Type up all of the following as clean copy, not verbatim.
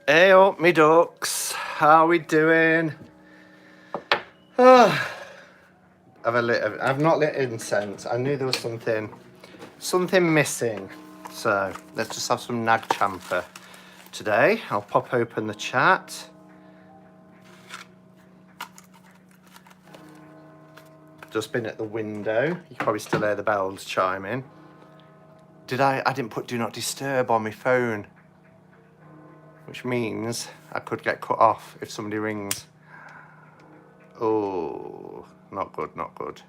Hey up, me ducks. How we doing? I've not lit incense. I knew there was something missing. So let's just have some nag chamfer today. I'll pop open the chat. Just been at the window. You can probably still hear the bells chiming. I didn't put do not disturb on my phone, which means I could get cut off if somebody rings. Oh, not good, not good.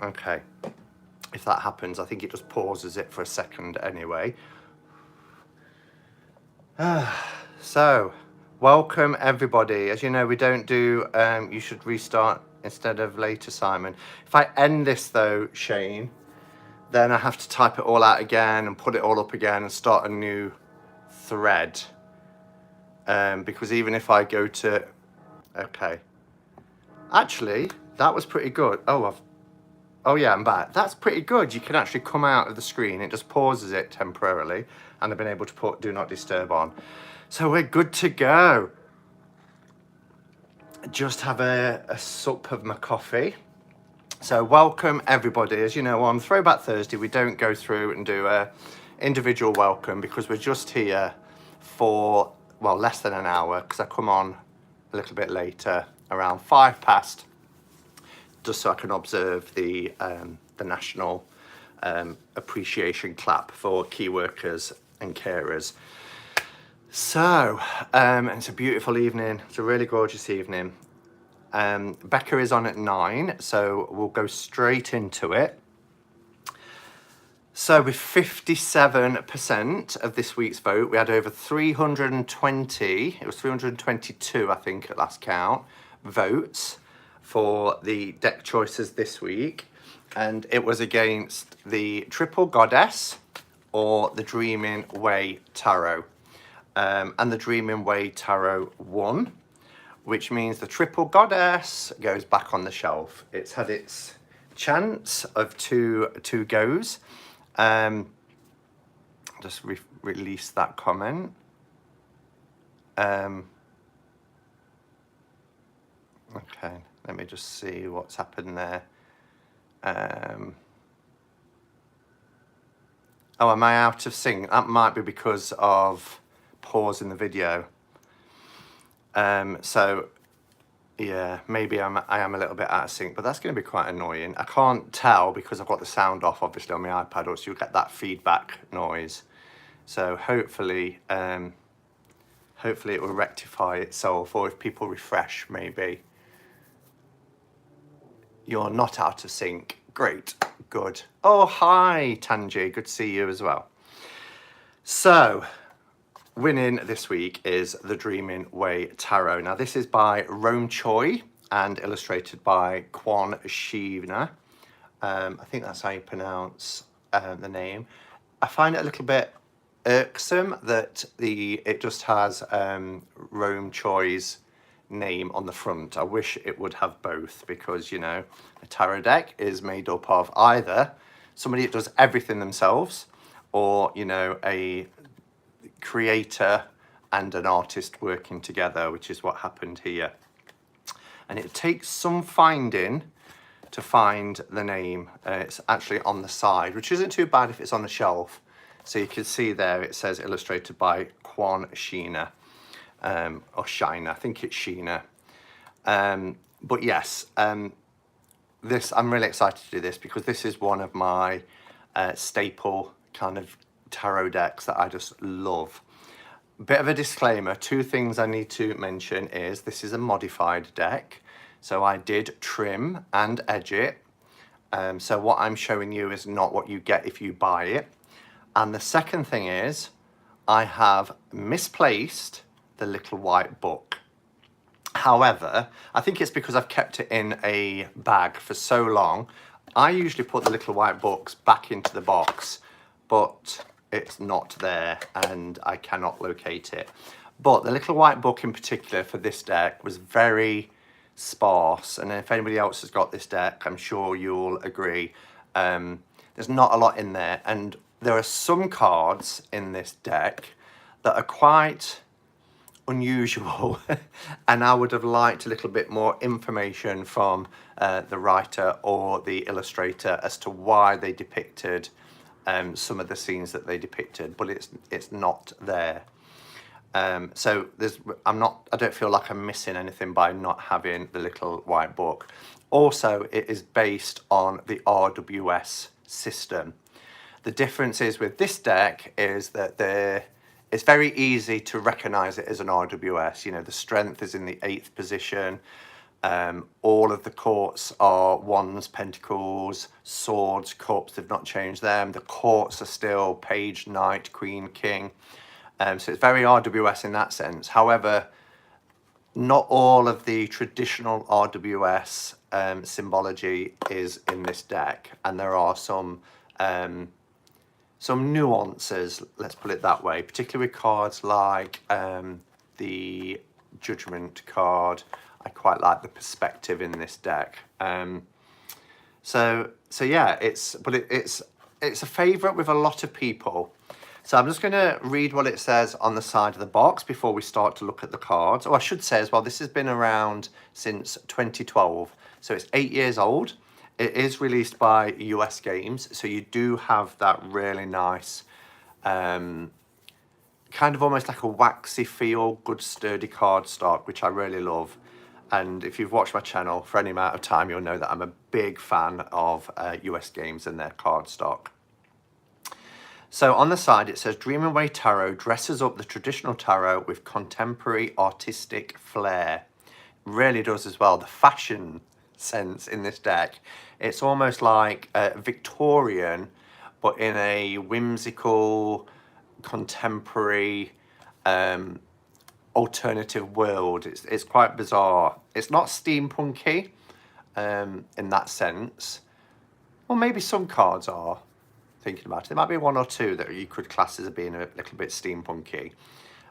Okay. If that happens, I think it just pauses it for a second anyway. So, welcome everybody. As you know, we don't do you should restart instead of later, Simon. If I end this though, Shane, then I have to type it all out again and put it all up again and start a new thread. Because even if I go to... Okay. Actually, that was pretty good. Oh yeah, I'm back. That's pretty good. You can actually come out of the screen. It just pauses it temporarily. And I've been able to put do not disturb on. So we're good to go. Just have a sup of my coffee. So welcome everybody. As you know, on Throwback Thursday, we don't go through and do a individual welcome because we're just here for, well, less than an hour because I come on a little bit later, around 5 past, just so I can observe the national appreciation clap for key workers and carers. So, it's a beautiful evening. It's a really gorgeous evening. Becca is on at 9, so we'll go straight into it. So with 57% of this week's vote, we had over 320, it was 322, I think, at last count, votes for the deck choices this week. And it was against the Triple Goddess or the Dreaming Way Tarot. And the Dreaming Way Tarot won, which means the Triple Goddess goes back on the shelf. It's had its chance of two goes. Just release that comment. Okay, let me just see what's happened there. Oh, am I out of sync? That might be because of pause in the video. So yeah, maybe I am a little bit out of sync, but that's going to be quite annoying. I can't tell because I've got the sound off, obviously, on my iPad, or so you'll get that feedback noise. So hopefully it will rectify itself, or if people refresh, maybe. You're not out of sync. Great, good. Oh, hi, Tanji. Good to see you as well. So, winning this week is the Dreaming Way Tarot. Now, this is by Rome Choi and illustrated by Kwon Shivna. I think that's how you pronounce the name. I find it a little bit irksome that it just has Rome Choi's name on the front. I wish it would have both because, you know, a tarot deck is made up of either somebody that does everything themselves or, you know, a creator and an artist working together, which is what happened here. And it takes some finding to find the name. It's actually on the side, which isn't too bad if it's on the shelf. So you can see there it says illustrated by Kwon Sheena, or Shina, I think it's Sheena. But yes, I'm really excited to do this because this is one of my staple kind of tarot decks that I just love. Bit of a disclaimer, 2 things I need to mention is this is a modified deck. So I did trim and edge it. So what I'm showing you is not what you get if you buy it. And the second thing is I have misplaced the little white book. However, I think it's because I've kept it in a bag for so long. I usually put the little white books back into the box, but it's not there and I cannot locate it. But the little white book in particular for this deck was very sparse. And if anybody else has got this deck, I'm sure you'll agree. There's not a lot in there. And there are some cards in this deck that are quite unusual and I would have liked a little bit more information from the writer or the illustrator as to why they depicted some of the scenes that they depicted, but it's not there. So I don't feel like I'm missing anything by not having the little white book. Also, it is based on the RWS system. The difference is with this deck is that it's very easy to recognize it as an RWS. You know, the strength is in the 8th position. All of the courts are wands, pentacles, swords, cups. They've not changed them. The courts are still page, knight, queen, king. So it's very RWS in that sense. However, not all of the traditional RWS symbology is in this deck, and there are some nuances, let's put it that way, particularly with cards like the Judgment card. I quite like the perspective in this deck. So yeah, it's a favourite with a lot of people. So I'm just going to read what it says on the side of the box before we start to look at the cards. Oh, I should say as well, this has been around since 2012, so it's 8 years old. It is released by US Games, so you do have that really nice, kind of almost like a waxy feel, good sturdy cardstock, which I really love. And if you've watched my channel for any amount of time, you'll know that I'm a big fan of US Games and their cardstock. So on the side it says, Dream Away Tarot dresses up the traditional tarot with contemporary artistic flair. It really does as well. The fashion sense in this deck, it's almost like Victorian, but in a whimsical, contemporary, alternative world. It's quite bizarre. It's not steampunky in that sense. Well, maybe some cards are. Thinking about it, there might be one or two that you could class as being a little bit steampunky,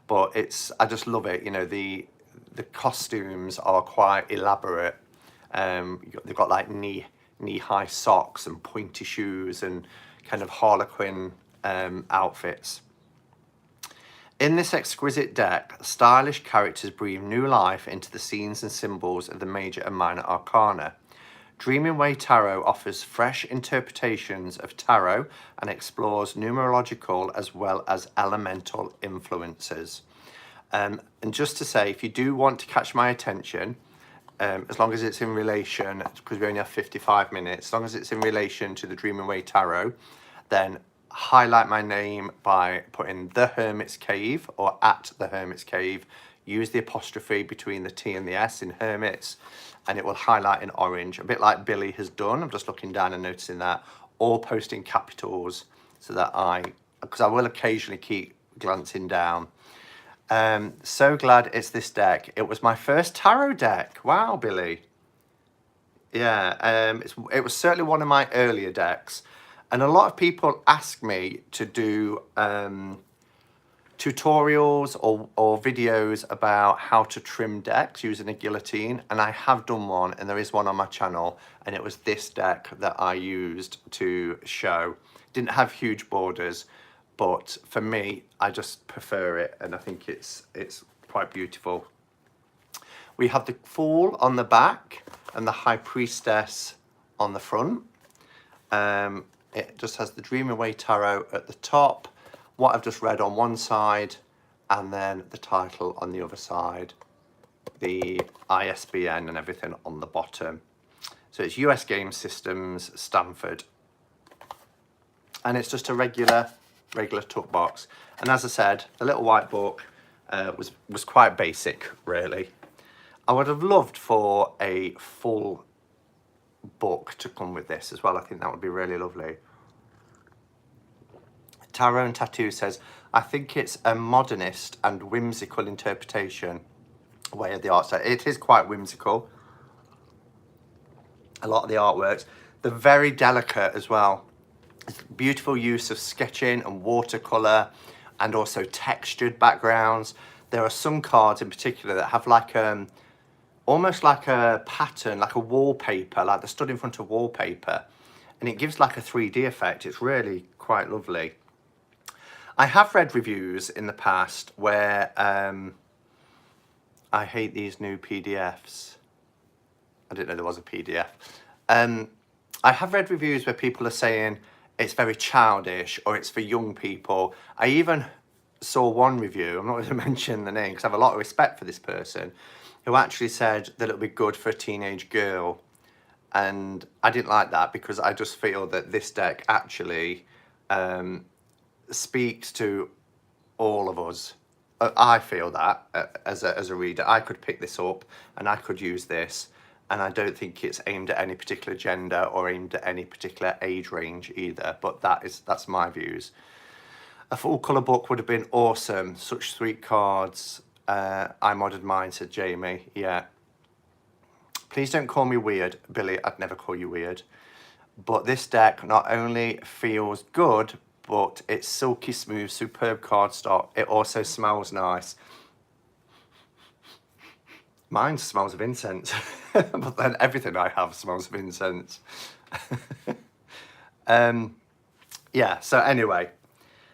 but I just love it. You know, the costumes are quite elaborate. They've got like knee-high socks and pointy shoes and kind of harlequin outfits. In this exquisite deck, stylish characters breathe new life into the scenes and symbols of the major and minor arcana. Dreaming Way Tarot offers fresh interpretations of tarot and explores numerological as well as elemental influences. And just to say, if you do want to catch my attention, as long as it's in relation, because we only have 55 minutes, as long as it's in relation to the Dreaming Way Tarot, then highlight my name by putting The Hermit's Cave or at The Hermit's Cave. Use the apostrophe between the T and the S in Hermits, and it will highlight in orange, a bit like Billy has done. I'm just looking down and noticing that. All posting capitals so that because I will occasionally keep glancing down. So glad it's this deck. It was my first tarot deck. Wow, Billy. Yeah, it was certainly one of my earlier decks. And a lot of people ask me to do tutorials or videos about how to trim decks using a guillotine, and I have done one, and there is one on my channel, and it was this deck that I used to show. Didn't have huge borders, but for me, I just prefer it, and I think it's quite beautiful. We have the Fool on the back and the High Priestess on the front. It just has the Dream Away Tarot at the top, what I've just read on one side, and then the title on the other side, the ISBN and everything on the bottom. So it's US Game Systems, Stanford. And it's just a regular tuck box. And as I said, the little white book was quite basic, really. I would have loved for a full book to come with this as well. I think that would be really lovely. Tarot and Tattoo says, I think it's a modernist and whimsical interpretation way of the art. So it is quite whimsical. A lot of the artworks. They're very delicate as well. It's beautiful use of sketching and watercolour and also textured backgrounds. There are some cards in particular that have like almost like a pattern, like a wallpaper, like they're stood in front of wallpaper, and it gives like a 3D effect. It's really quite lovely. I have read reviews in the past where I hate these new PDFs. I didn't know there was a PDF. I have read reviews where people are saying it's very childish or it's for young people. I even saw one review, I'm not going to mention the name because I have a lot of respect for this person, who actually said that it would be good for a teenage girl. And I didn't like that because I just feel that this deck actually speaks to all of us. I feel that as a reader, I could pick this up and I could use this, and I don't think it's aimed at any particular gender or aimed at any particular age range either, but that's my views. A full colour book would have been awesome. Such sweet cards. I modded mine, said Jamie. Yeah. Please don't call me weird, Billy. I'd never call you weird. But this deck not only feels good, but it's silky smooth, superb cardstock. It also smells nice. Mine smells of incense, but then everything I have smells of incense. Yeah, so anyway,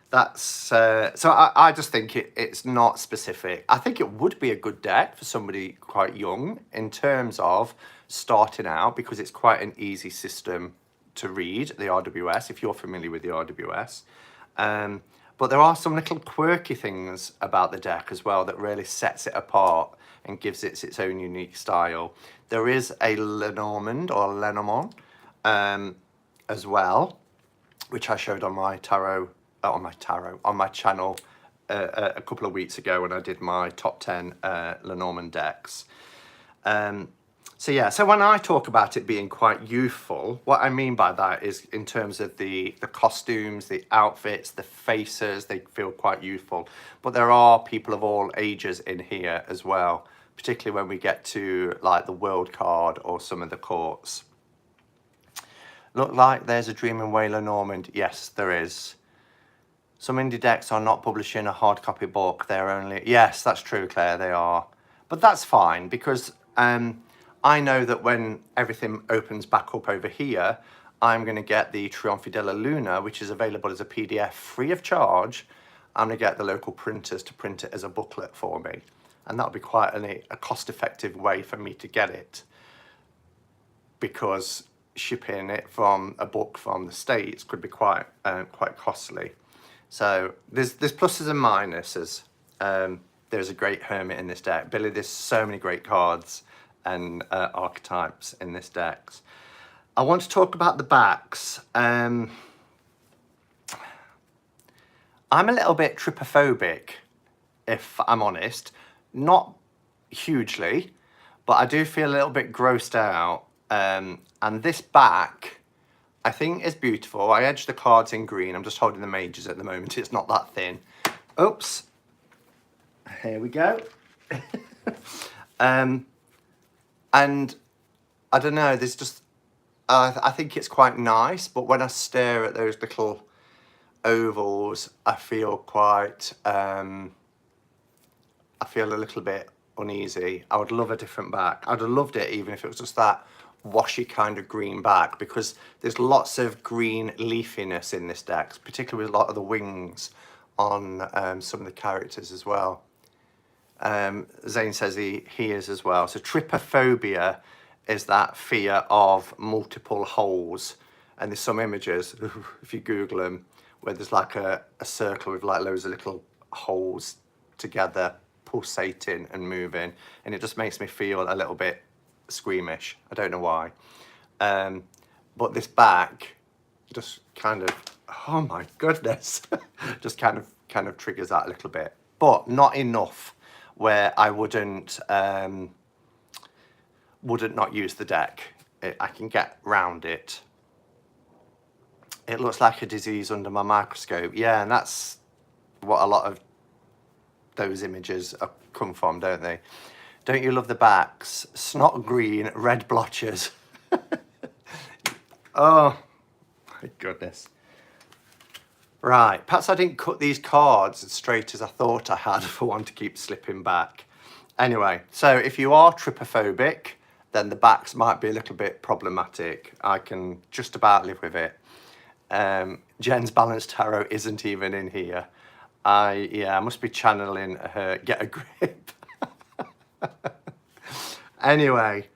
that's so I just think it's not specific. I think it would be a good deck for somebody quite young in terms of starting out, because it's quite an easy system to read, the RWS, if you're familiar with the RWS. But there are some little quirky things about the deck as well that really sets it apart and gives it its own unique style. There is a Lenormand or Lenormand as well, which I showed on my on my channel a couple of weeks ago when I did my top 10 Lenormand decks. So yeah, so when I talk about it being quite youthful, what I mean by that is in terms of the costumes, the outfits, the faces, they feel quite youthful. But there are people of all ages in here as well, particularly when we get to like the World card or some of the courts. Look like there's a Dreaming Way Lenormand. Yes, there is. Some indie decks are not publishing a hard copy book. They're only... Yes, that's true, Claire, they are. But that's fine because... I know that when everything opens back up over here, I'm going to get the Trionfi della Luna, which is available as a PDF free of charge. I'm going to get the local printers to print it as a booklet for me. And that'll be quite a cost-effective way for me to get it, because shipping it from a book from the States could be quite costly. So there's pluses and minuses. There's a great hermit in this deck. Billy, there's so many great cards and archetypes in this deck. I want to talk about the backs. I'm a little bit trypophobic, if I'm honest. Not hugely, but I do feel a little bit grossed out. And this back, I think, is beautiful. I edged the cards in green. I'm just holding the majors at the moment. It's not that thin. Oops. Here we go. And I don't know, there's just, I think it's quite nice, but when I stare at those little ovals, I feel quite, I feel a little bit uneasy. I would love a different back. I'd have loved it even if it was just that washy kind of green back, because there's lots of green leafiness in this deck, particularly with a lot of the wings on some of the characters as well. Zane says he is as well. So trypophobia is that fear of multiple holes. And there's some images, if you Google them, where there's like a circle with like loads of little holes together, pulsating and moving. And it just makes me feel a little bit squeamish. I don't know why. But this back just kind of, oh my goodness, just kind of triggers that a little bit. But not enough where I wouldn't not use the deck. I can get round it. It looks like a disease under my microscope. Yeah, and that's what a lot of those images come from, don't they? Don't you love the backs? Snot green, red blotches. Oh, my goodness. Right, perhaps I didn't cut these cards as straight as I thought I had for one to keep slipping back. Anyway, so if you are trypophobic, then the backs might be a little bit problematic. I can just about live with it. Jen's Balanced Tarot isn't even in here. I must be channeling her get a grip. Anyway,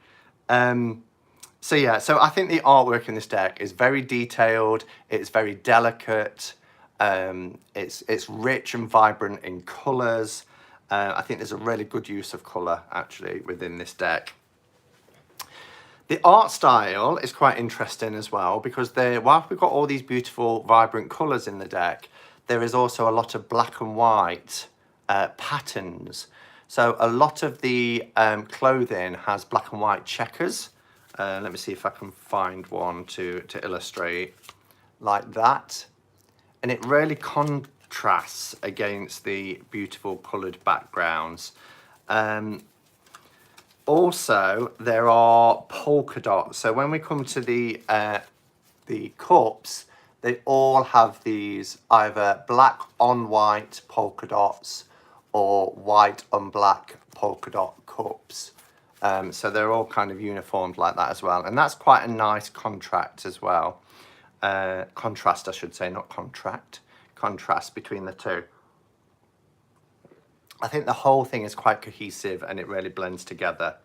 so yeah, so I think the artwork in this deck is very detailed, it's very delicate, it's rich and vibrant in colours. I think there's a really good use of colour actually within this deck. The art style is quite interesting as well because while we've got all these beautiful vibrant colours in the deck, there is also a lot of black and white patterns. So a lot of the clothing has black and white checkers. Let me see if I can find one to illustrate like that. And it really contrasts against the beautiful coloured backgrounds. Also, there are polka dots. So when we come to the cups, they all have these either black on white polka dots or white on black polka dot cups. So they're all kind of uniformed like that as well. And that's quite a nice contrast as well. Contrast, I should say, not contract. Contrast between the two. I think the whole thing is quite cohesive and it really blends together.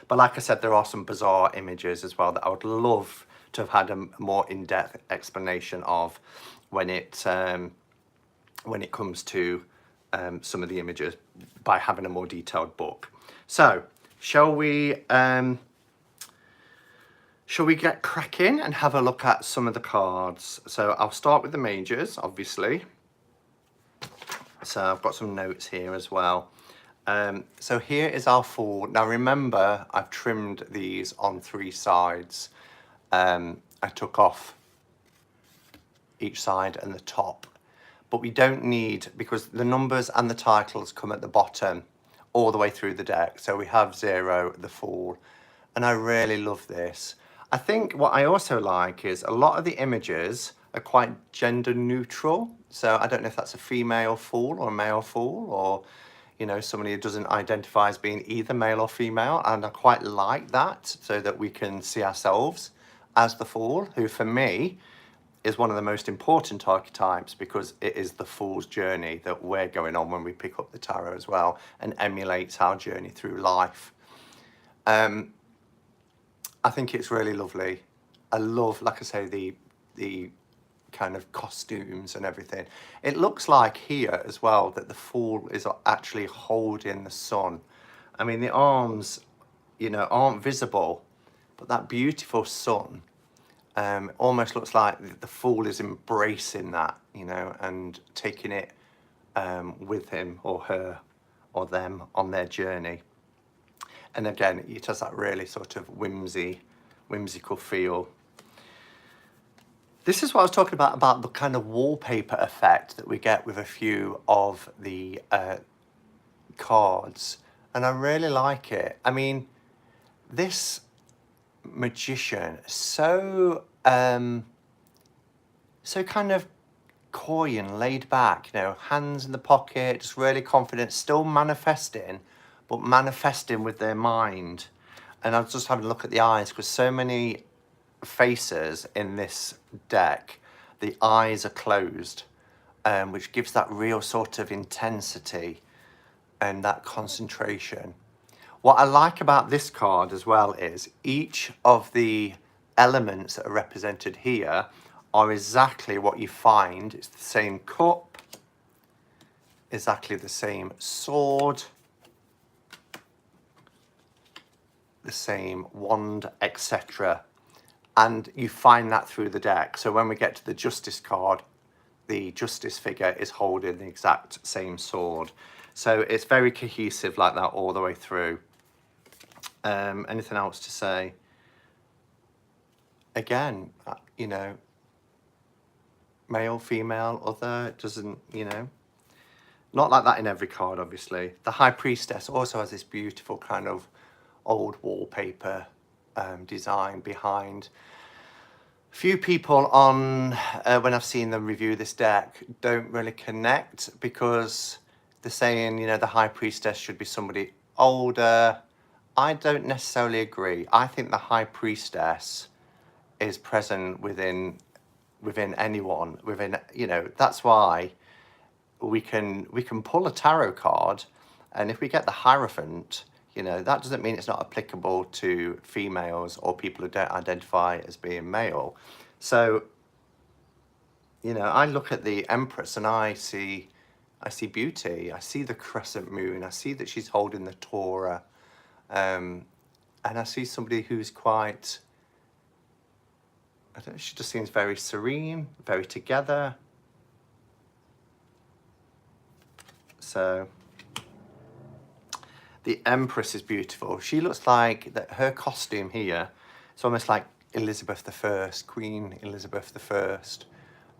But like I said, there are some bizarre images as well that I would love to have had a more in-depth explanation of when it comes to some of the images by having a more detailed book. So, shall we get cracking and have a look at some of the cards? So I'll start with the majors, obviously. So I've got some notes here as well. So here is our four. Now remember, I've trimmed these on 3 sides. I took off each side and the top. But we don't need, because the numbers and the titles come at the bottom all the way through the deck. So we have 0, the Fool, and I really love this. I think what I also like is a lot of the images are quite gender neutral. So I don't know if that's a female Fool or a male Fool, or, you know, somebody who doesn't identify as being either male or female. And I quite like that, so that we can see ourselves as the Fool, who for me is one of the most important archetypes because it is the Fool's journey that we're going on when we pick up the tarot as well, and emulates our journey through life. I think it's really lovely. I love, like I say, the kind of costumes and everything. It looks like here as well that the Fool is actually holding the sun. I mean, the arms, you know, aren't visible, but that beautiful sun almost looks like the Fool is embracing that, you know, and taking it with him or her or them on their journey. And again, it has that really sort of whimsical feel. This is what I was talking about the kind of wallpaper effect that we get with a few of the cards. And I really like it. I mean, this magician, so kind of coy and laid back, you know, hands in the pocket, just really confident, still manifesting, but manifesting with their mind. And I was just having a look at the eyes, because so many faces in this deck, the eyes are closed, which gives that real sort of intensity and that concentration. What I like about this card as well is each of the elements that are represented here are exactly what you find. It's the same cup, exactly the same sword, the same wand, etc. And you find that through the deck. So when we get to the Justice card, the Justice figure is holding the exact same sword. So it's very cohesive like that all the way through. Anything else to say? Again, you know, male, female, other, it doesn't, you know, not like that in every card, obviously. The High Priestess also has this beautiful kind of old wallpaper design behind. Few people on, when I've seen them review this deck, don't really connect, because they're saying, you know, the High Priestess should be somebody older. I don't necessarily agree. I think the High Priestess is present within anyone, you know, that's why but we can pull a tarot card, and if we get the Hierophant, you know, that doesn't mean it's not applicable to females or people who don't identify as being male. So, you know, I look at the Empress and I see beauty. I see the crescent moon. I see that she's holding the Torah. And I see somebody who's quite, I don't know, she just seems very serene, very together. So the Empress is beautiful. She looks like that her costume here, it's almost like Elizabeth I, Queen Elizabeth I.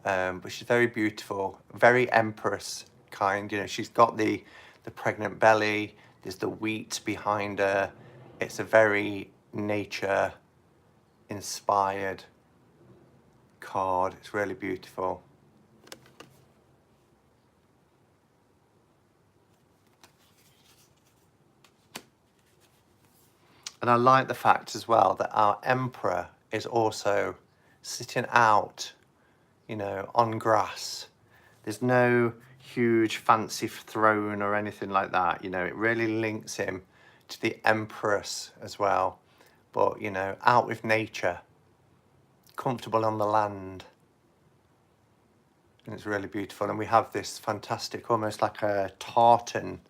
But she's very beautiful, very Empress kind. You know, she's got the pregnant belly. There's the wheat behind her. It's a very nature inspired card. It's really beautiful. And I like the fact as well that our Emperor is also sitting out, you know, on grass. There's no huge fancy throne or anything like that. You know, it really links him to the Empress as well. But, you know, out with nature, comfortable on the land. And it's really beautiful. And we have this fantastic, almost like a tartan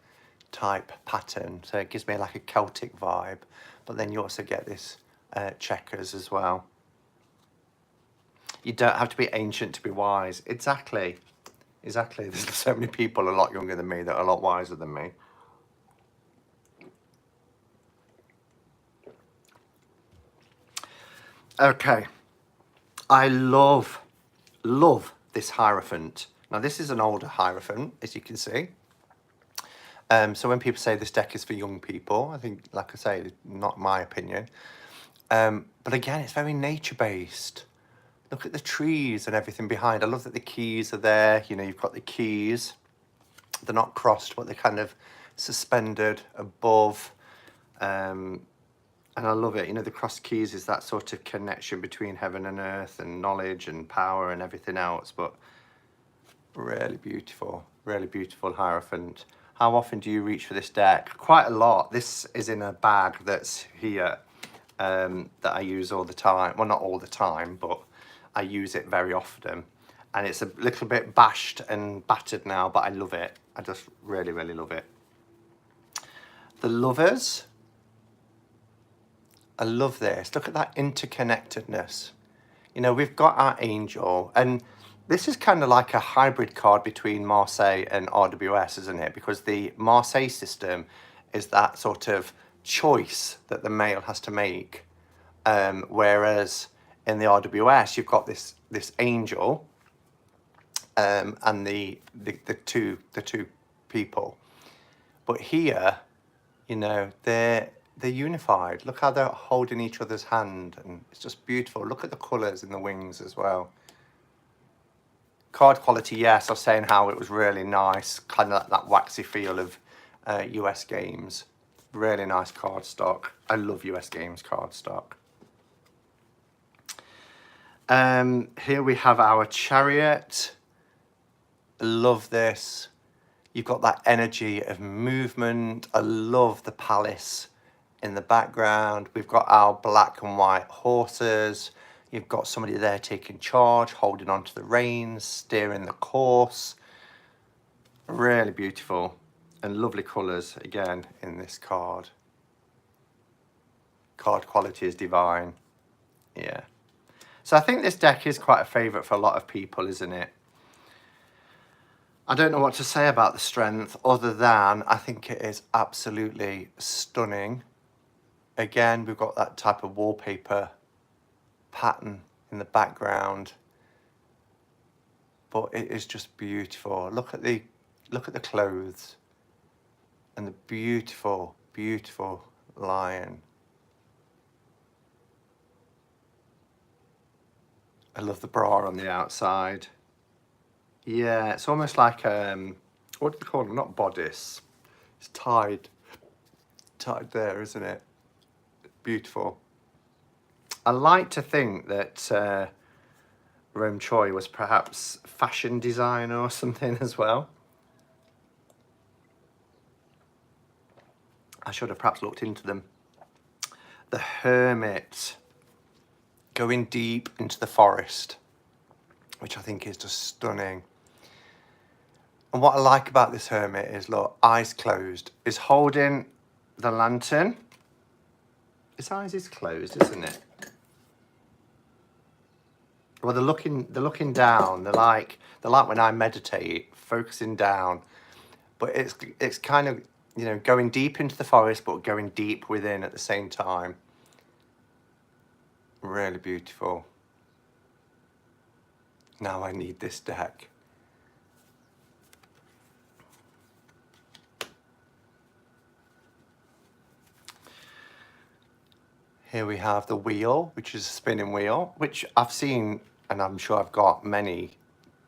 type pattern. So it gives me like a Celtic vibe. But then you also get this checkers as well. You don't have to be ancient to be wise. Exactly. Exactly. There's so many people a lot younger than me that are a lot wiser than me. Okay. I love this Hierophant. Now, this is an older Hierophant, as you can see. So when people say this deck is for young people, I think, like I say, not my opinion. But again, it's very nature-based. Look at the trees and everything behind. I love that the keys are there. You know, you've got the keys. They're not crossed, but they're kind of suspended above. And I love it. You know, the crossed keys is that sort of connection between heaven and earth and knowledge and power and everything else. But really beautiful Hierophant. How often do you reach for this deck? Quite a lot. This is in a bag that's here that I use all the time. Well, not all the time, but I use it very often. And it's a little bit bashed and battered now, but I love it. I just really love it. The Lovers. I love this. Look at that interconnectedness. You know, we've got our Angel, and this is kind of like a hybrid card between Marseille and RWS, isn't it? Because the Marseille system is that sort of choice that the male has to make, whereas in the RWS you've got this angel and the two people. But here, you know, they're unified. Look how they're holding each other's hand, and it's just beautiful. Look at the colours in the wings as well. Card quality, yes, I was saying how it was really nice, kind of like that waxy feel of US games. Really nice cardstock. I love US games cardstock. Here we have our Chariot. Love this. You've got that energy of movement. I love the palace in the background. We've got our black and white horses. You've got somebody there taking charge, holding onto the reins, steering the course. Really beautiful and lovely colours again in this card. Card quality is divine. Yeah. So I think this deck is quite a favourite for a lot of people, isn't it? I don't know what to say about the strength other than I think it is absolutely stunning. Again, we've got that type of wallpaper pattern in the background, but it is just beautiful. Look at the clothes and the beautiful lion. I love the bra on the outside. Yeah, it's almost like what do they call them? Not bodice. It's tied there, isn't it? Beautiful. I like to think that Rome Choi was perhaps fashion designer or something as well. I should have perhaps looked into them. The Hermit, going deep into the forest, which I think is just stunning. And what I like about this Hermit is, look, eyes closed, is holding the lantern. His eyes is closed, isn't it? Well, they're looking down. They're like when I meditate, focusing down. But it's kind of, you know, going deep into the forest, but going deep within at the same time. Really beautiful. Now I need this deck. Here we have the wheel, which is a spinning wheel, which I've seen, and I'm sure I've got many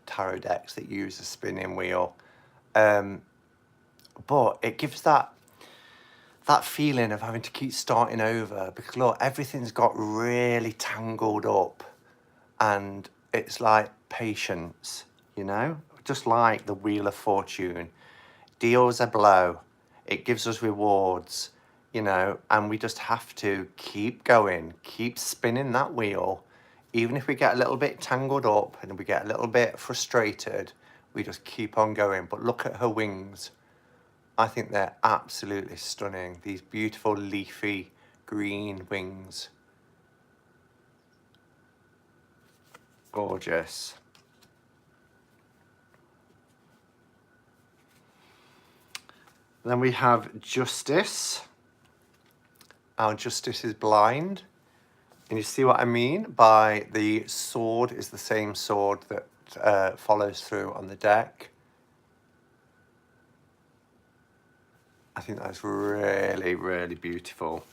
tarot decks that use a spinning wheel. But it gives that feeling of having to keep starting over, because look, everything's got really tangled up, and it's like patience, you know, just like the Wheel of Fortune deals a blow, it gives us rewards, you know, and we just have to keep going, keep spinning that wheel. Even if we get a little bit tangled up and we get a little bit frustrated, we just keep on going. But look at her wings. I think they're absolutely stunning. These beautiful leafy green wings. Gorgeous. Then we have Justice. Our Justice is blind. And you see what I mean by the sword is the same sword that follows through on the deck. I think that's really, really beautiful.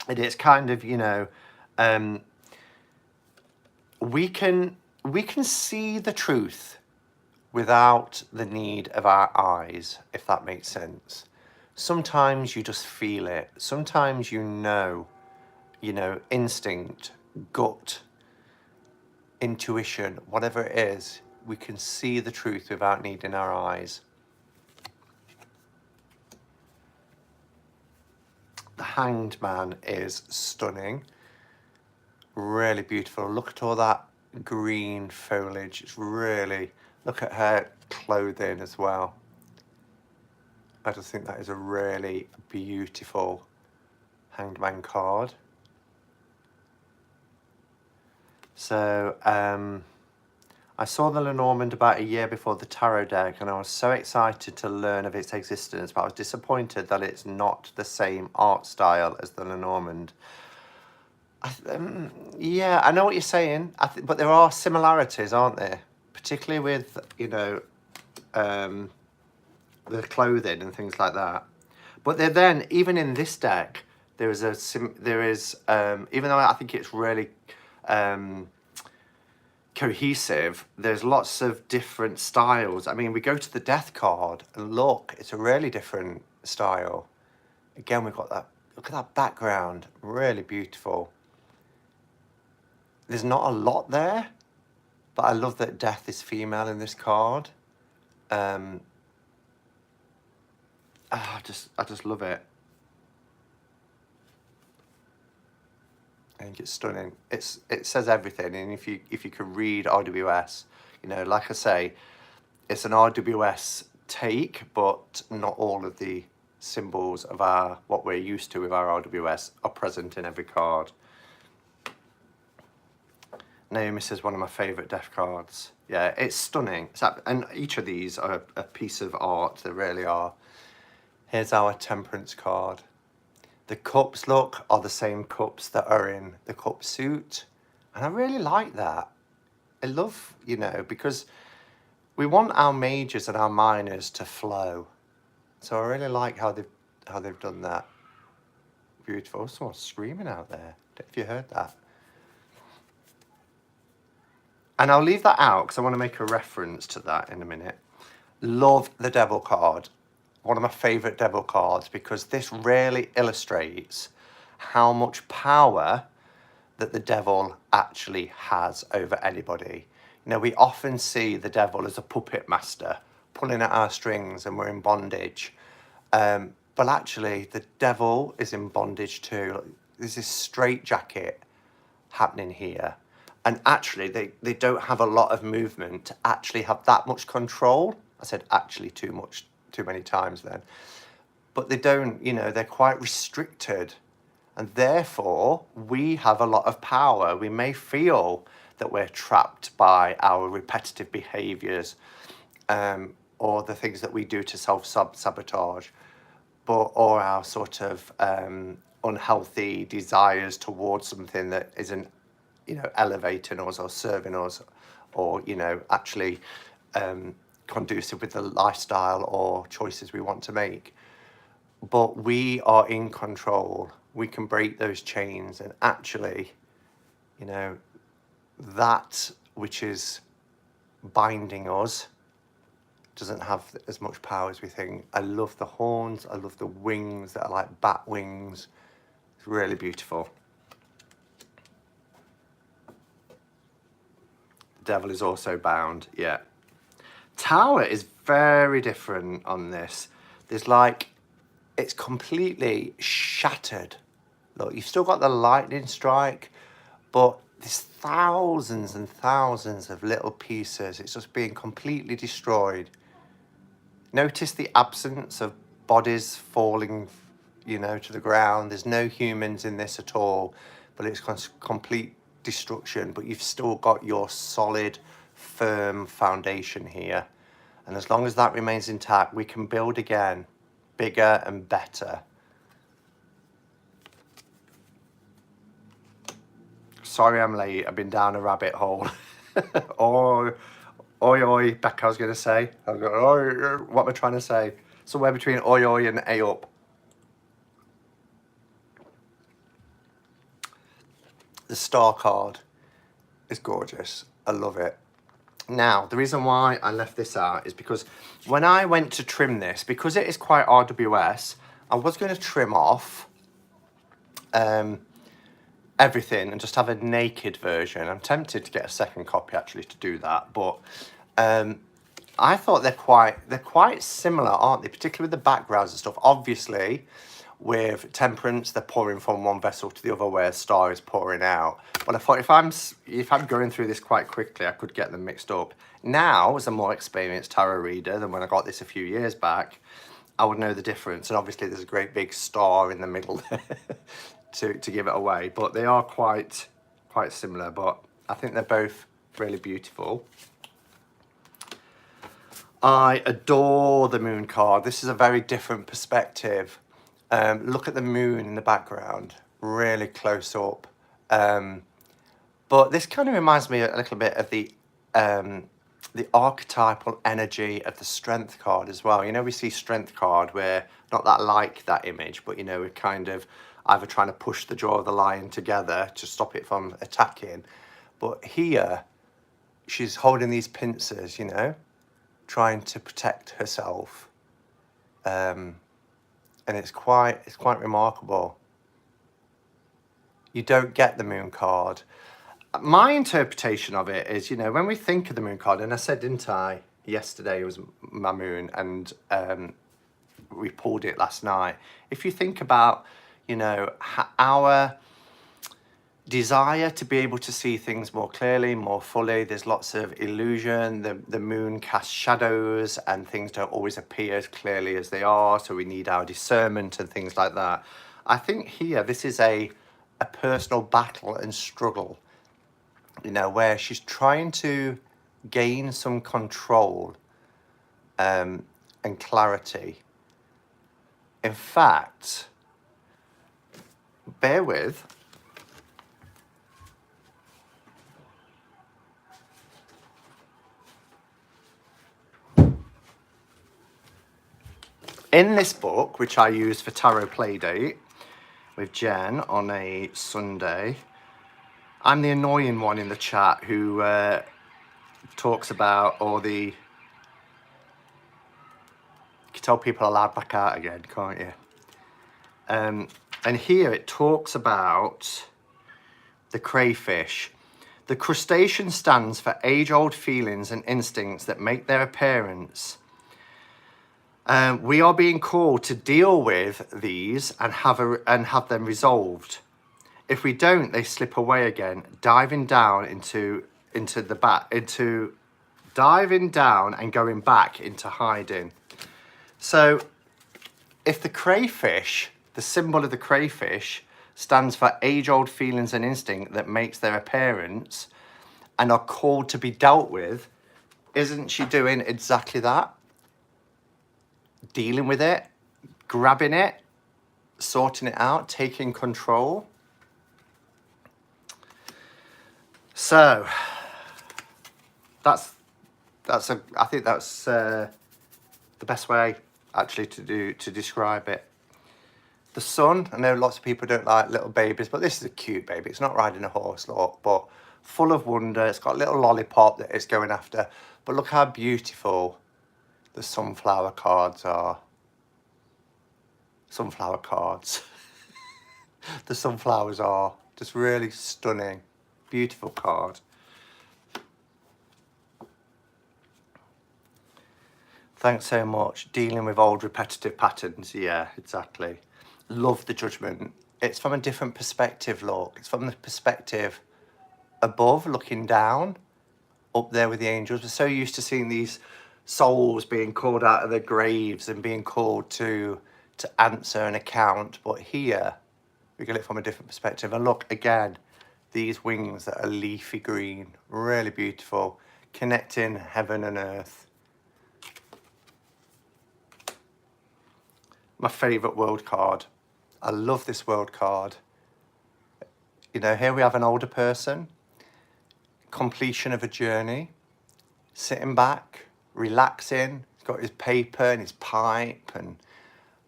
And it's kind of, you know, we can see the truth without the need of our eyes, if that makes sense. Sometimes you just feel it. Sometimes you know, instinct, gut, intuition, whatever it is, we can see the truth without needing our eyes. The Hanged Man is stunning. Really beautiful. Look at all that green foliage. It's really, look at her clothing as well. I just think that is a really beautiful Hanged Man card. So I saw the Lenormand about a year before the tarot deck, and I was so excited to learn of its existence, but I was disappointed that it's not the same art style as the Lenormand. Yeah, I know what you're saying, but there are similarities, aren't there? Particularly with, you know, the clothing and things like that. But then, even in this deck, there is even though I think it's really cohesive, there's lots of different styles. I mean, we go to the Death card and look, it's a really different style. Again, we've got that, look at that background, really beautiful. There's not a lot there, but I love that Death is female in this card. I just love it. I think it's stunning. It says everything, and if you can read RWS, you know, like I say, it's an RWS take, but not all of the symbols of what we're used to with our RWS are present in every card. Naomi says one of my favourite Death cards. Yeah, it's stunning. And each of these are a piece of art. They really are. Here's our Temperance card. The cups, look, are the same cups that are in the cup suit. And I really like that. I love, you know, because we want our majors and our minors to flow. So I really like how they've done that. Beautiful. Someone's screaming out there. I don't know if you heard that. And I'll leave that out because I want to make a reference to that in a minute. Love the Devil card. One of my favourite Devil cards, because this really illustrates how much power that the Devil actually has over anybody. You know, we often see the Devil as a puppet master, pulling at our strings and we're in bondage. but actually the devil is in bondage too. There's this straitjacket happening here. And actually they don't have a lot of movement to actually have that much control. I said actually too many times then. But they don't, you know, they're quite restricted. And therefore, we have a lot of power. We may feel that we're trapped by our repetitive behaviours or the things that we do to self-sabotage, or our sort of unhealthy desires towards something that isn't, you know, elevating us or serving us or, you know, actually conducive with the lifestyle or choices we want to make. But we are in control. We can break those chains, and actually, you know, that which is binding us doesn't have as much power as we think. I love the horns. I love the wings that are like bat wings. It's really beautiful. The devil is also bound, yeah. Tower is very different on this. There's like, it's completely shattered. Look, you've still got the lightning strike, but there's thousands and thousands of little pieces. It's just being completely destroyed. Notice the absence of bodies falling, you know, to the ground. There's no humans in this at all, but it's complete destruction. But you've still got your solid, firm foundation here. And as long as that remains intact, we can build again, bigger and better. Sorry I'm late, I've been down a rabbit hole. Oi, Becca, I was going to say. I was going, oi, what am I trying to say? Somewhere between oi and a up. The star card is gorgeous. I love it. Now, the reason why I left this out is because when I went to trim this, because it is quite RWS, I was going to trim off everything and just have a naked version. I'm tempted to get a second copy actually to do that, but I thought they're quite similar, aren't they? Particularly with the backgrounds and stuff. Obviously, with Temperance, they're pouring from one vessel to the other, where Star is pouring out. But I thought if I'm going through this quite quickly, I could get them mixed up. Now, as a more experienced tarot reader than when I got this a few years back, I would know the difference. And obviously, there's a great big star in the middle to give it away. But they are quite similar. But I think they're both really beautiful. I adore the moon card. This is a very different perspective. Look at the moon in the background, really close up. But this kind of reminds me a little bit of the archetypal energy of the strength card as well. You know, we see strength card where, not that I like that image, but you know, we're kind of either trying to push the jaw of the lion together to stop it from attacking. But here, she's holding these pincers, you know, trying to protect herself. And it's quite remarkable. You don't get the moon card. My interpretation of it is, you know, when we think of the moon card, and I said, didn't I, yesterday it was my moon, and we pulled it last night. If you think about, you know, our desire to be able to see things more clearly, more fully, there's lots of illusion. The moon casts shadows and things don't always appear as clearly as they are, so we need our discernment and things like that. I think here this is a personal battle and struggle, you know, where she's trying to gain some control and clarity. In fact, bear with. In this book, which I use for Tarot Playdate with Jen on a Sunday, I'm the annoying one in the chat who talks about all the... You can tell people are allowed back out again, can't you? And here it talks about the crayfish. The crustacean stands for age-old feelings and instincts that make their appearance We are being called to deal with these and have them resolved. If we don't, they slip away again, diving down diving down and going back into hiding. So if the crayfish, the symbol of the crayfish, stands for age-old feelings and instinct that makes their appearance and are called to be dealt with, isn't she doing exactly that? Dealing with it, grabbing it, sorting it out, taking control. So I think that's the best way actually to describe it. The sun, I know lots of people don't like little babies, but this is a cute baby. It's not riding a horse, look, but full of wonder. It's got a little lollipop that it's going after. But look how beautiful the sunflower cards are. Sunflower cards. The sunflowers are just really stunning. Beautiful card. Thanks so much. Dealing with old repetitive patterns. Yeah, exactly. Love the judgment. It's from a different perspective, look. It's from the perspective above, looking down, up there with the angels. We're so used to seeing these souls being called out of their graves and being called to answer an account. But here, we get it from a different perspective. And look, again, these wings that are leafy green, really beautiful, connecting heaven and earth. My favourite world card. I love this world card. You know, here we have an older person, completion of a journey, sitting back, relaxing. He's got his paper and his pipe, and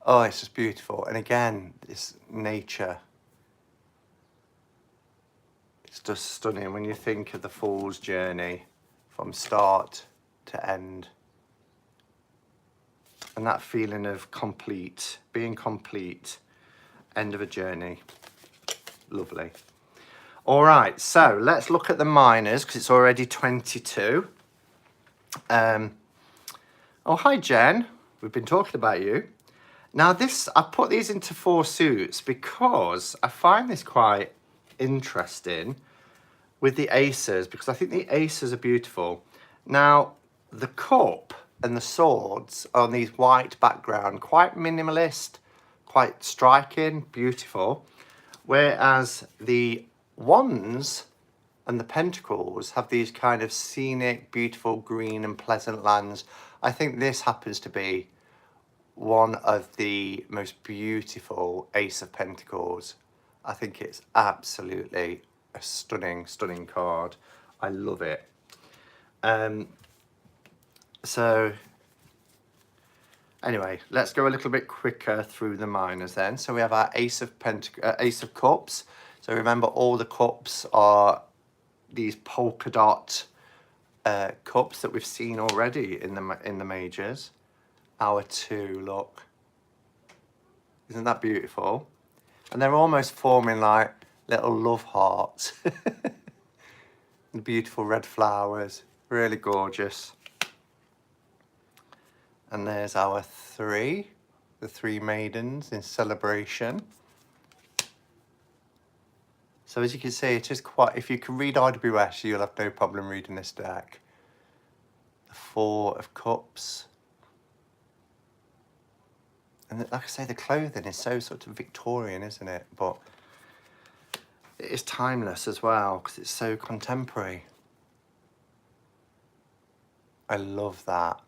oh, it's just beautiful. And again, this nature. It's just stunning when you think of the Fool's journey from start to end. And that feeling of complete, being complete, end of a journey. Lovely. All right, so let's look at the minors because it's already 22. Oh, hi, Jen. We've been talking about you. Now, I put these into 4 suits because I find this quite interesting with the aces, because I think the aces are beautiful. Now, the cup and the swords are on these white background, quite minimalist, quite striking, beautiful. Whereas the wands and the pentacles have these kind of scenic, beautiful, green and pleasant lands. I think this happens to be one of the most beautiful Ace of Pentacles. I think it's absolutely a stunning, stunning card. I love it. So anyway, let's go a little bit quicker through the minors then. So we have our Ace of Cups. So remember, all the cups are these polka dot cups that we've seen already in the majors. Our 2, look. Isn't that beautiful? And they're almost forming like little love hearts. The beautiful red flowers, really gorgeous. And there's our 3, the 3 maidens in celebration. So as you can see, it is quite, if you can read IWS, you'll have no problem reading this deck. The 4 of Cups. And like I say, the clothing is so sort of Victorian, isn't it? But it is timeless as well, because it's so contemporary. I love that.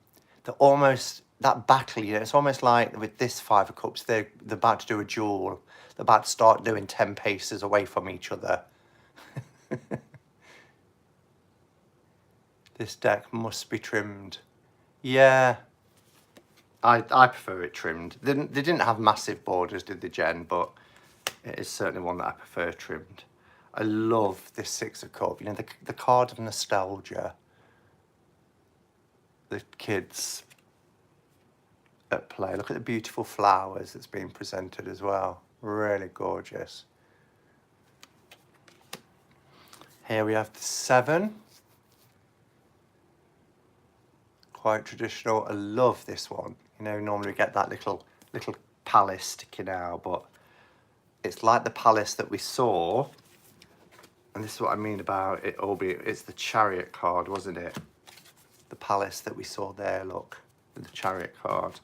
That battle, you know, it's almost like with this 5 of Cups, they're about to do a duel. They're about to start doing 10 paces away from each other. This deck must be trimmed. Yeah, I prefer it trimmed. They didn't have massive borders, did they, Jen? But it is certainly one that I prefer trimmed. I love this 6 of Cups. You know, the card of nostalgia. The kids at play. Look at the beautiful flowers that's being presented as well. Really gorgeous. Here we have the 7. Quite traditional. I love this one. You know, normally we get that little palace sticking out, but it's like the palace that we saw. And this is what I mean about it, albeit it's the Chariot card, wasn't it? The palace that we saw there, look, with the Chariot card.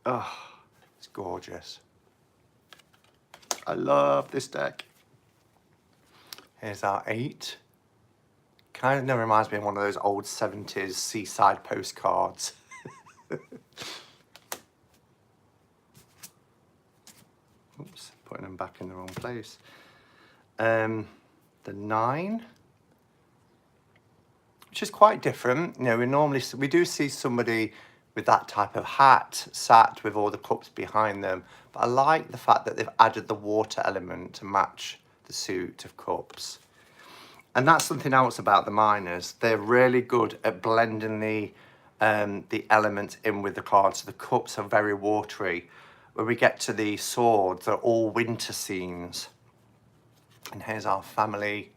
Oh, it's gorgeous. I love this deck. Here's our 8. Kind of reminds me of one of those old 70s seaside postcards. Oops, putting them back in the wrong place. The 9, which is quite different. You know, we do see somebody with that type of hat sat with all the cups behind them, but I like the fact that they've added the water element to match the suit of cups. And that's something else about the miners. They're really good at blending the elements in with the cards. So the cups are very watery. When we get to the swords, they're all winter scenes. And here's our family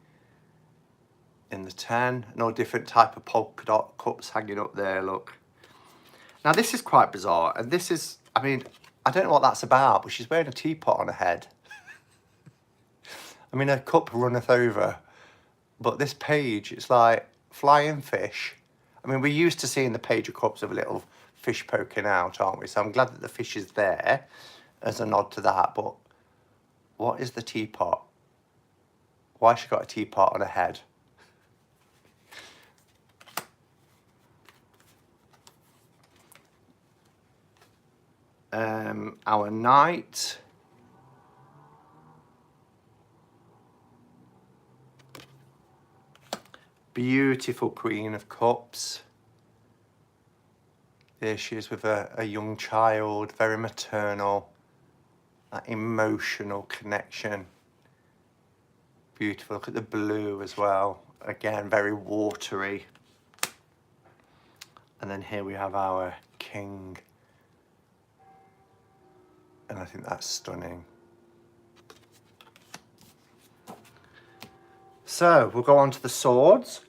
in the 10. And all different type of polka dot cups hanging up there, look. Now this is quite bizarre. And this is, I mean, I don't know what that's about, but she's wearing a teapot on her head. I mean, her cup runneth over. But this page, it's like flying fish. I mean, we're used to seeing the page of cups with a little fish poking out, aren't we? So I'm glad that the fish is there as a nod to that. But what is the teapot? Why has she got a teapot on her head? Our knight. Beautiful Queen of Cups. There she is with a young child, very maternal, that emotional connection. Beautiful. Look at the blue as well. Again, very watery. And then here we have our king. And I think that's stunning. So we'll go on to the swords.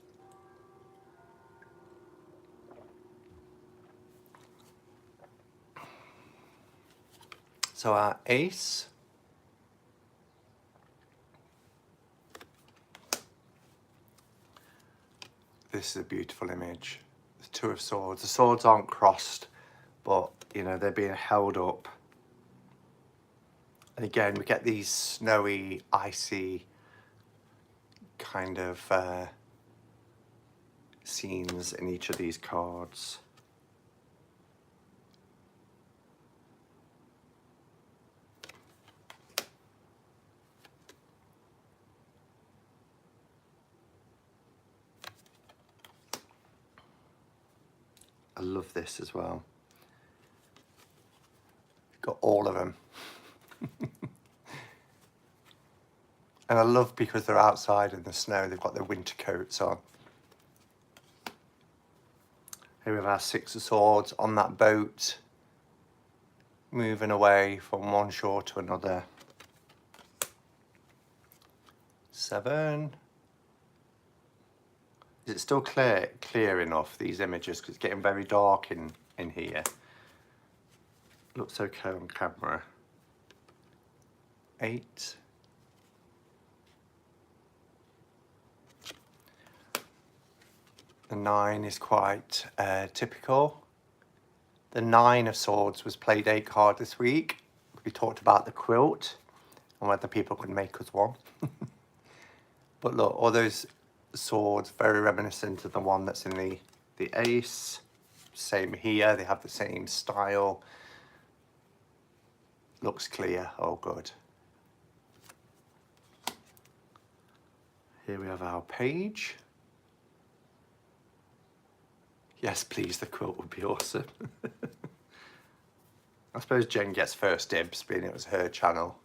So our ace. This is a beautiful image. The 2 of swords. The swords aren't crossed, but you know, they're being held up. And again, we get these snowy, icy kind of scenes in each of these cards. I love this as well. Got all of them. And I love because they're outside in the snow, they've got their winter coats on. Here we have our 6 of swords on that boat, moving away from one shore to another. 7. Is it still clear enough, these images? Because it's getting very dark in here. Looks okay on camera. 8. The 9 is quite typical. The 9 of swords was played 8 card this week. We talked about the quilt and whether people could make us one. But look, all those swords very reminiscent of the one that's in the ace. Same here, they have the same style. Looks clear, oh good. Here we have our page. Yes, please, the quilt would be awesome. I suppose Jen gets first dibs, being it was her channel.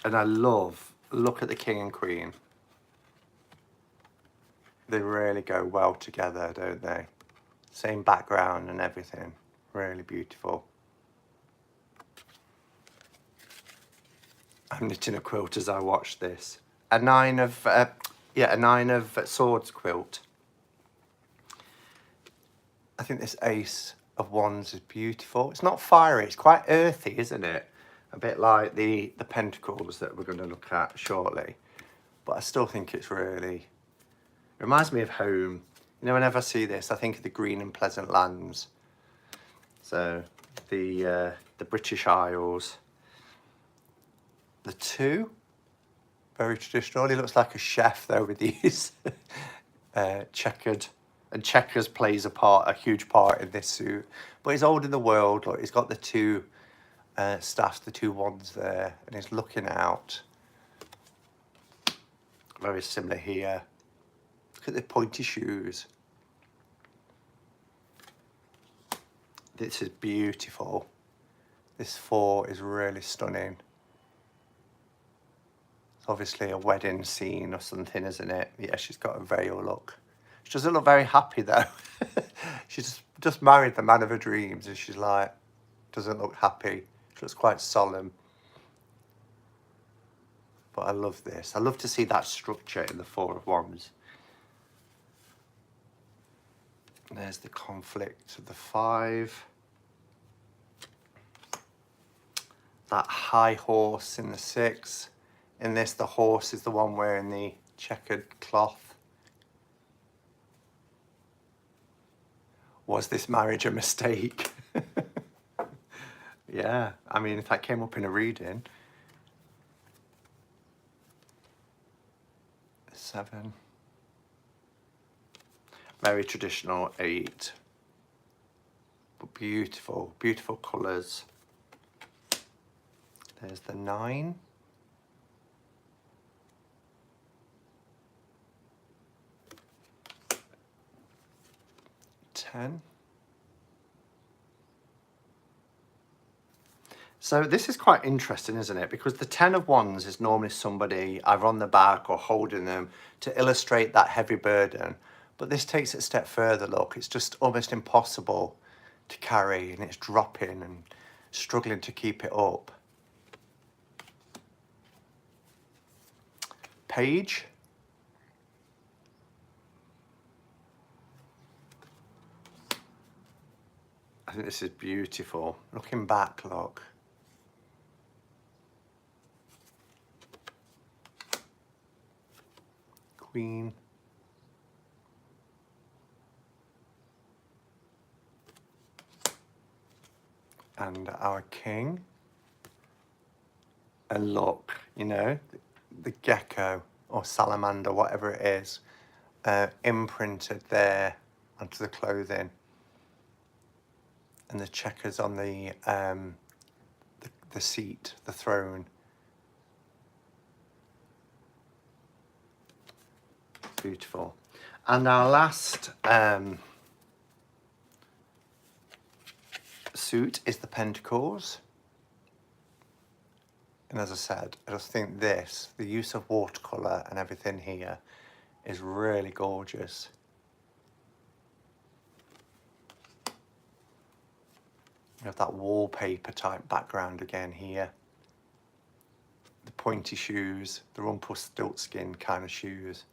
And I love, look at the king and queen. They really go well together, don't they? Same background and everything. Really beautiful. I'm knitting a quilt as I watch this. A nine of swords quilt. I think this Ace of Wands is beautiful. It's not fiery, it's quite earthy, isn't it? A bit like the pentacles that we're going to look at shortly. But I still think it's really... It reminds me of home. You know, whenever I see this, I think of the green and pleasant lands. So, the British Isles. The 2, very traditional. He looks like a chef though with these checkered. And checkers plays a huge part in this suit. But he's old in the world. Look, he's got the 2 staffs, the 2 wands there, and he's looking out. Very similar here. Look at the pointy shoes. This is beautiful. This 4 is really stunning. It's obviously a wedding scene or something, isn't it? Yeah, she's got a veil, look. She doesn't look very happy though. She's just married the man of her dreams and she's like, doesn't look happy. She looks quite solemn. But I love this. I love to see that structure in the 4 of Wands. And there's the conflict of the 5. That high horse in the 6. In this, the horse is the one wearing the checkered cloth. Was this marriage a mistake? Yeah, I mean, if that came up in a reading. 7. Very traditional 8. But beautiful, beautiful colours. There's the 9. 10. So this is quite interesting, isn't it? Because the 10 of Wands is normally somebody either on the back or holding them to illustrate that heavy burden. But this takes it a step further, look. It's just almost impossible to carry and it's dropping and struggling to keep it up. Page. I think this is beautiful. Looking back, look. Queen. And our king. And look, you know, the gecko or salamander, whatever it is, imprinted there onto the clothing. And the checkers on the seat, the throne. Beautiful. And our last suit is the pentacles. And as I said, I just think this, the use of watercolour and everything here is really gorgeous. You have that wallpaper type background again here. The pointy shoes, the Rumpelstiltskin kind of shoes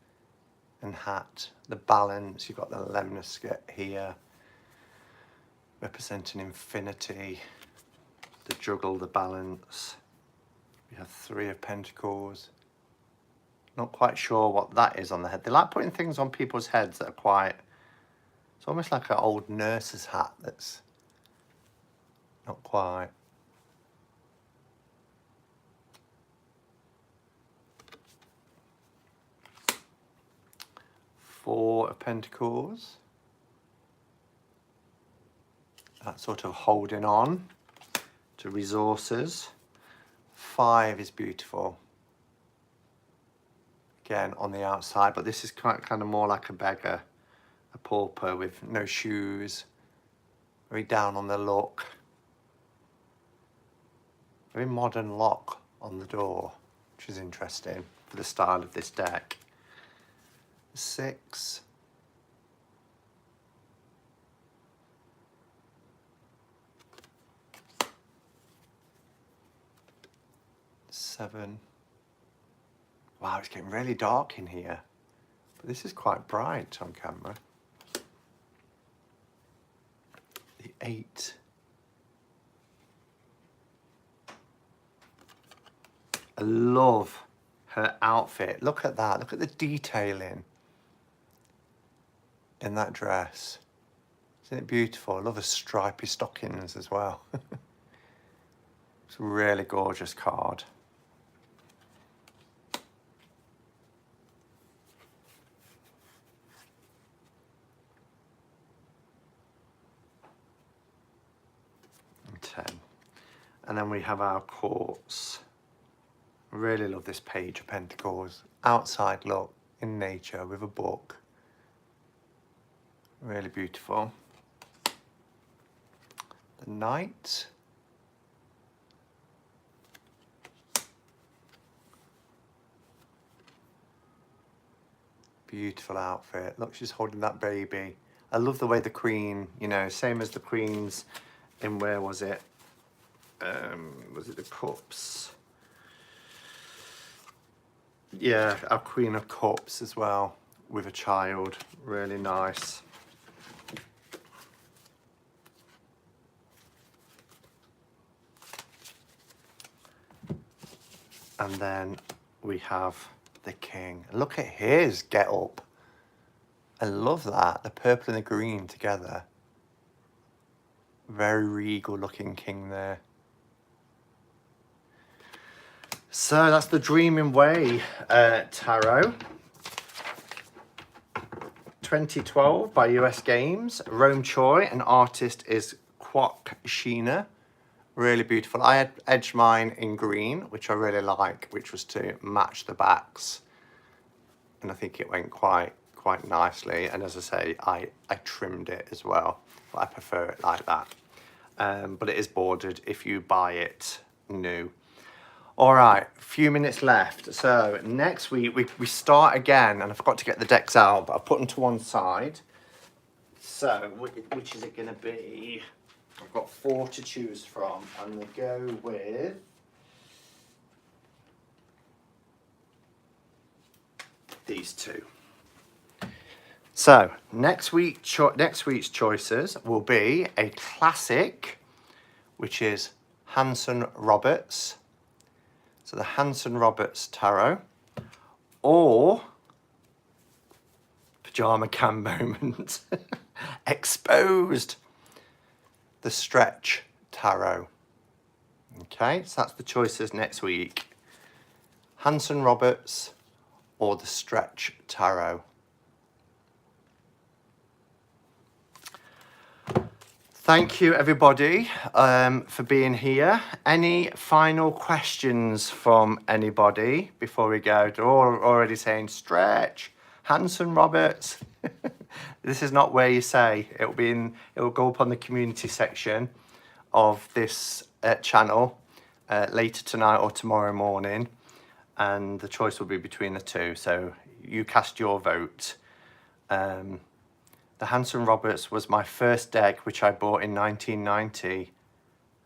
and hat. The balance, you've got the lemniscate here, representing infinity. The juggle, the balance. We have 3 of Pentacles. Not quite sure what that is on the head. They like putting things on people's heads that are quite... It's almost like an old nurse's hat that's not quite. Four of Pentacles. That sort of holding on to resources. 5 is beautiful. Again, on the outside, but this is kind of more like a beggar, a pauper with no shoes, very down on the look. Very modern lock on the door, which is interesting for the style of this deck. 6. 7. 7. Wow, it's getting really dark in here. But this is quite bright on camera. The 8. I love her outfit. Look at that. Look at the detailing in that dress. Isn't it beautiful? I love the stripy stockings as well. It's a really gorgeous card. And 10. And then we have our quartz. I really love this page of pentacles. Outside look in nature with a book. Really beautiful. The Knight. Beautiful outfit. Look, she's holding that baby. I love the way the Queen, you know, same as the Queens in, where was it? Was it the Cups? Yeah, our Queen of Cups as well, with a child. Really nice. And then we have the King. Look at his get up. I love that. The purple and the green together. Very regal looking king there. So that's the Dreaming Way Tarot. 2012 by US Games. Rome Choi, an artist is Kwok Sheena. Really beautiful. I had edged mine in green, which I really like, which was to match the backs. And I think it went quite nicely. And as I say, I trimmed it as well, but I prefer it like that. But it is bordered if you buy it new. All right, a few minutes left. So next week we start again, and I forgot to get the decks out, but I put them to one side. So which is it going to be? I've got 4 to choose from. I'm going to go with these 2. So next week's choices will be a classic, which is Hanson Roberts. So the Hanson Roberts Tarot, or Pajama Cam moment, Exposed, the Stretch Tarot. Okay, so that's the choices next week. Hanson Roberts or the Stretch Tarot. Thank you, everybody, for being here. Any final questions from anybody before we go? They're all already saying stretch, Hanson Roberts. This is not where you say. It will go up on the community section of this channel later tonight or tomorrow morning, and the choice will be between the 2. So you cast your vote. The Hanson Roberts was my first deck, which I bought in 1990,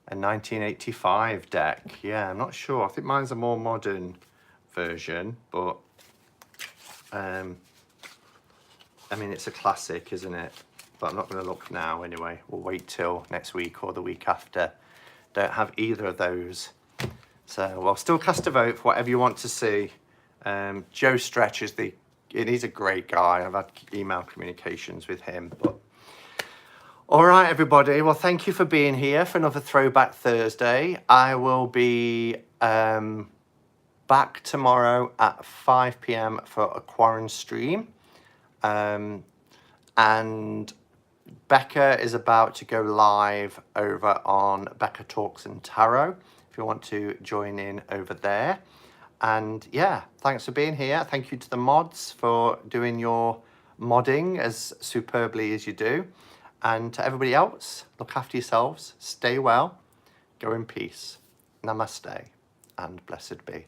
a 1985 deck. Yeah, I'm not sure. I think mine's a more modern version, but I mean, it's a classic, isn't it? But I'm not going to look now anyway. We'll wait till next week or the week after. Don't have either of those. So I'll still cast a vote for whatever you want to see. Joe Stretch is he's a great guy. I've had email communications with him. But all right, everybody. Well, thank you for being here for another Throwback Thursday. I will be back tomorrow at 5 p.m. for a Quarren stream. And Becca is about to go live over on Becca Talks and Tarot, if you want to join in over there. And yeah, thanks for being here. Thank you to the mods for doing your modding as superbly as you do. And to everybody else, look after yourselves, stay well, go in peace. Namaste and blessed be.